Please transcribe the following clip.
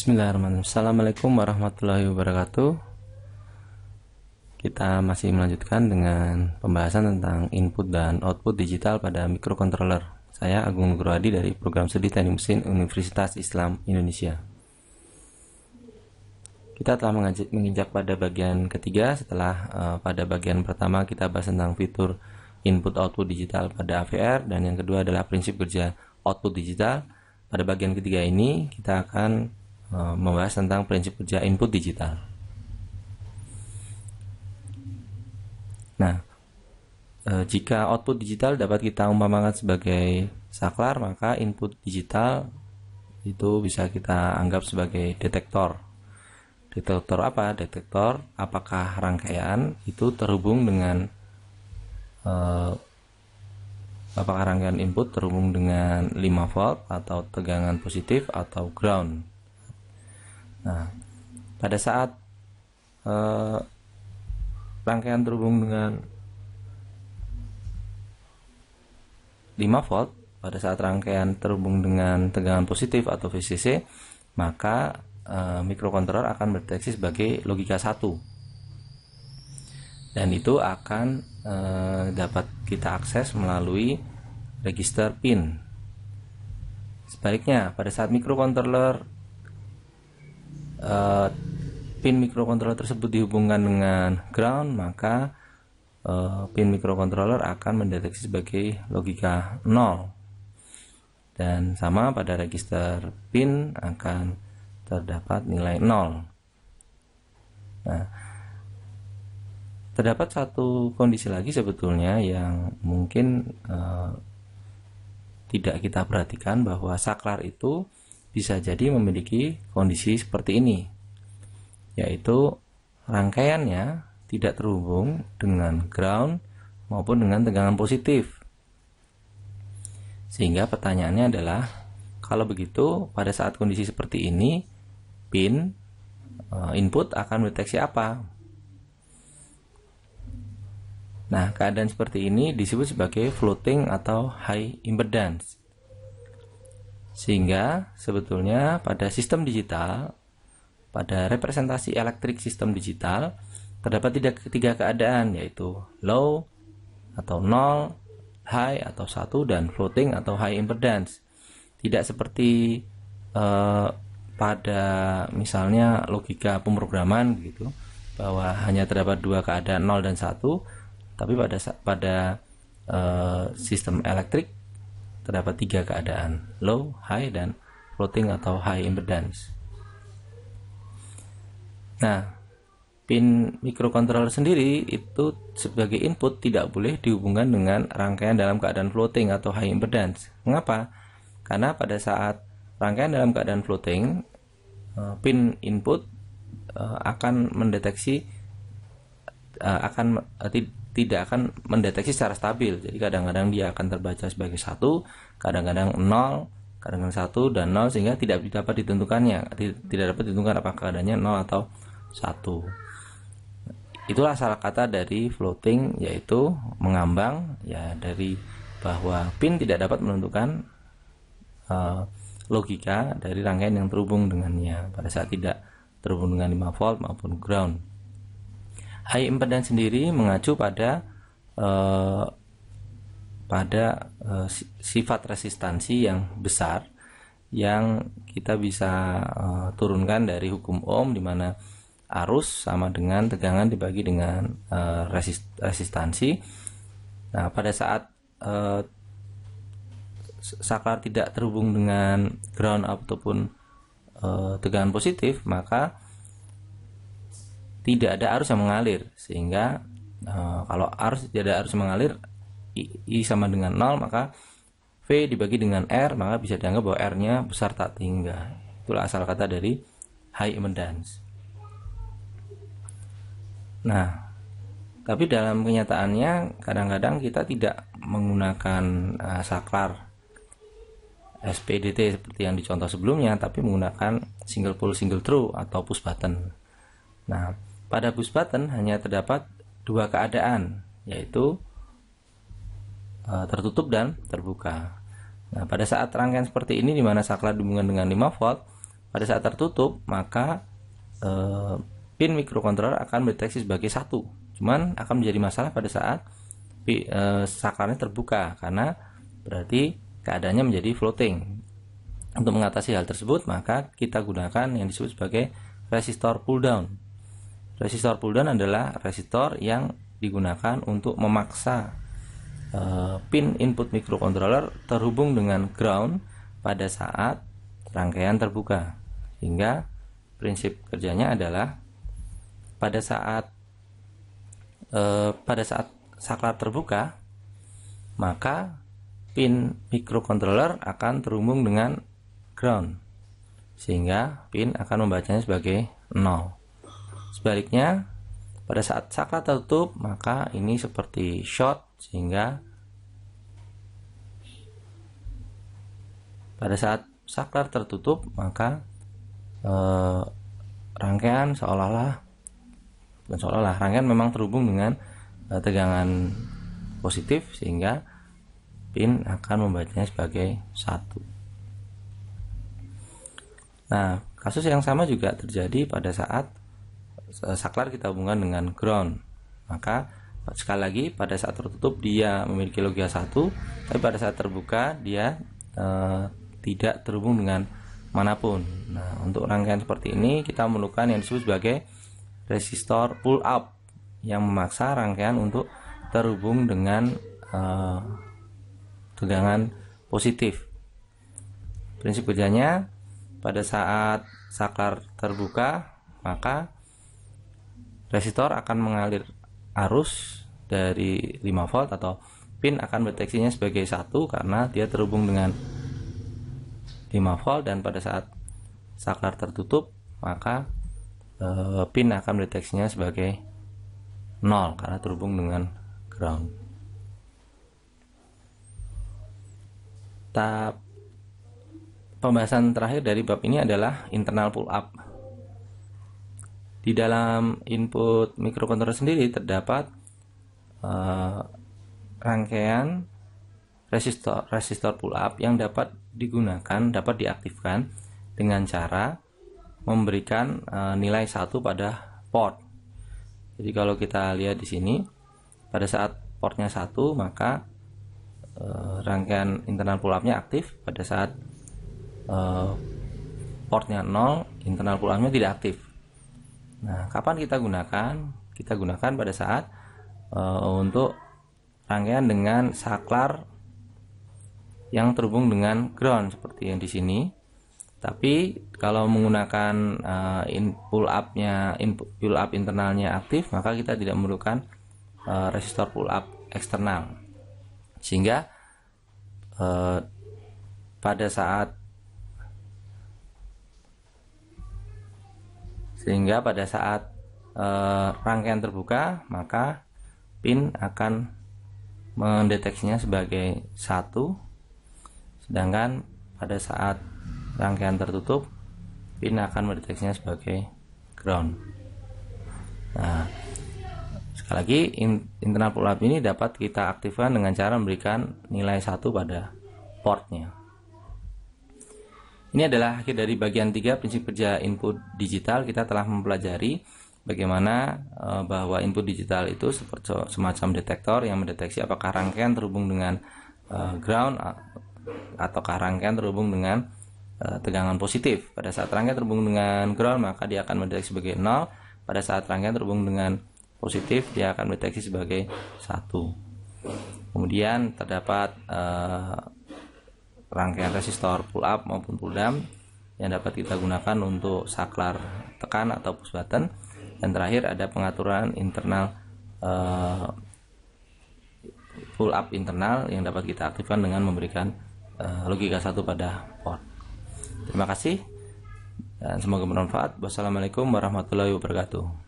Bismillahirrahmanirrahim. Assalamualaikum warahmatullahi wabarakatuh. Kita masih melanjutkan dengan pembahasan tentang input dan output digital pada microcontroller. Saya Agung Nugrohadi dari Program Studi Teknik Mesin Universitas Islam Indonesia. Kita telah menginjak pada bagian ketiga. Setelah pada bagian pertama kita bahas tentang fitur input output digital pada AVR, dan yang kedua adalah prinsip kerja output digital. Pada bagian ketiga ini kita akan membahas tentang prinsip kerja input digital. Nah, jika output digital dapat kita umpamakan sebagai saklar, maka input digital itu bisa kita anggap sebagai detektor. Detektor apa? Detektor apakah rangkaian itu terhubung dengan apakah rangkaian input terhubung dengan 5 volt atau tegangan positif atau ground. Nah, pada saat rangkaian terhubung dengan 5 volt, pada saat rangkaian terhubung dengan tegangan positif atau VCC, maka microcontroller akan berdeteksi sebagai logika 1, dan itu akan dapat kita akses melalui register pin. Sebaliknya, pada saat microcontroller pin microcontroller tersebut dihubungkan dengan ground, maka pin microcontroller akan mendeteksi sebagai logika 0, dan sama pada register pin akan terdapat nilai 0. Nah, terdapat satu kondisi lagi sebetulnya yang mungkin tidak kita perhatikan, bahwa saklar itu bisa jadi memiliki kondisi seperti ini, yaitu rangkaiannya tidak terhubung dengan ground maupun dengan tegangan positif. Sehingga pertanyaannya adalah, kalau begitu pada saat kondisi seperti ini, pin input akan mendeteksi apa? Nah, keadaan seperti ini disebut sebagai floating atau high impedance. Sehingga sebetulnya pada sistem digital, pada representasi elektrik sistem digital, terdapat tiga keadaan, yaitu low atau 0, high atau 1, dan floating atau high impedance. Tidak seperti pada misalnya logika pemrograman gitu, bahwa hanya terdapat dua keadaan 0 dan 1, tapi pada sistem elektrik terdapat tiga keadaan, low, high, dan floating atau high impedance. Nah, pin microcontroller sendiri itu sebagai input tidak boleh dihubungkan dengan rangkaian dalam keadaan floating atau high impedance. Mengapa? Karena pada saat rangkaian dalam keadaan floating, pin input akan mendeteksi tidak akan mendeteksi secara stabil. Jadi kadang-kadang dia akan terbaca sebagai 1, kadang-kadang 0, kadang-kadang 1 dan 0, sehingga tidak dapat ditentukannya, tidak dapat ditentukan apakah keadaannya 0 atau 1. Itulah salah kata dari floating, yaitu mengambang, ya, dari bahwa pin tidak dapat menentukan logika dari rangkaian yang terhubung dengannya pada saat tidak terhubung dengan 5 volt maupun ground. High impedance sendiri mengacu pada sifat resistansi yang besar yang kita bisa turunkan dari hukum Ohm, di mana arus sama dengan tegangan dibagi dengan resistansi. Nah, pada saat saklar tidak terhubung dengan ground ataupun tegangan positif, maka tidak ada arus yang mengalir, sehingga kalau tidak ada arus yang mengalir, I sama dengan 0, maka V dibagi dengan R, maka bisa dianggap bahwa R-nya besar tak terhingga. Itulah asal kata dari high impedance. Nah, tapi dalam kenyataannya kadang-kadang kita tidak menggunakan saklar SPDT seperti yang dicontoh sebelumnya, tapi menggunakan single pole single throw atau push button. Nah, pada push button hanya terdapat dua keadaan, yaitu tertutup dan terbuka. Nah, pada saat rangkaian seperti ini, di mana saklar dihubungkan dengan 5 volt, pada saat tertutup maka pin microcontroller akan mendeteksi sebagai 1. Cuman akan menjadi masalah pada saat saklarnya terbuka, karena berarti keadaannya menjadi floating. Untuk mengatasi hal tersebut maka kita gunakan yang disebut sebagai resistor pull down. Resistor pull down adalah resistor yang digunakan untuk memaksa pin input microcontroller terhubung dengan ground pada saat rangkaian terbuka. Sehingga prinsip kerjanya adalah pada saat saklar terbuka maka pin microcontroller akan terhubung dengan ground, sehingga pin akan membacanya sebagai 0. Sebaliknya, pada saat saklar tertutup maka ini seperti short, sehingga pada saat saklar tertutup maka rangkaian rangkaian memang terhubung dengan tegangan positif, sehingga pin akan membacanya sebagai 1. Nah, kasus yang sama juga terjadi pada saat saklar kita hubungkan dengan ground. Maka sekali lagi pada saat tertutup dia memiliki logia 1, tapi pada saat terbuka dia tidak terhubung dengan manapun. Nah, untuk rangkaian seperti ini kita memerlukan yang disebut sebagai resistor pull up yang memaksa rangkaian untuk terhubung dengan tegangan positif. Prinsip kerjanya, pada saat saklar terbuka maka resistor akan mengalir arus dari 5 volt atau pin akan mendeteksinya sebagai 1 karena dia terhubung dengan 5 volt, dan pada saat saklar tertutup maka pin akan mendeteksinya sebagai 0 karena terhubung dengan ground. Pembahasan terakhir dari bab ini adalah internal pull up. Di dalam input microcontroller sendiri terdapat rangkaian resistor pull up yang dapat diaktifkan dengan cara memberikan nilai 1 pada port. Jadi kalau kita lihat di sini, pada saat portnya 1 maka rangkaian internal pull up-nya aktif. Pada saat portnya 0, internal pull up-nya tidak aktif. Nah, kapan kita gunakan? Kita gunakan pada saat untuk rangkaian dengan saklar yang terhubung dengan ground seperti yang di sini. Tapi kalau menggunakan pull up internalnya aktif, maka kita tidak memerlukan resistor pull up eksternal. Sehingga pada saat rangkaian terbuka maka pin akan mendeteksinya sebagai 1, sedangkan pada saat rangkaian tertutup pin akan mendeteksinya sebagai ground. Nah, sekali lagi internal pull up ini dapat kita aktifkan dengan cara memberikan nilai 1 pada portnya. Ini adalah akhir dari bagian 3 prinsip kerja input digital. Kita telah mempelajari bagaimana bahwa input digital itu seperti semacam detektor yang mendeteksi apakah rangkaian terhubung dengan ground ataukah rangkaian terhubung dengan tegangan positif. Pada saat rangkaian terhubung dengan ground maka dia akan mendeteksi sebagai 0. Pada saat rangkaian terhubung dengan positif dia akan mendeteksi sebagai 1. Kemudian terdapat rangkaian resistor pull up maupun pull down yang dapat kita gunakan untuk saklar tekan atau push button, dan terakhir ada pengaturan internal pull up internal yang dapat kita aktifkan dengan memberikan logika 1 pada port. Terima kasih dan semoga bermanfaat. Wassalamualaikum warahmatullahi wabarakatuh.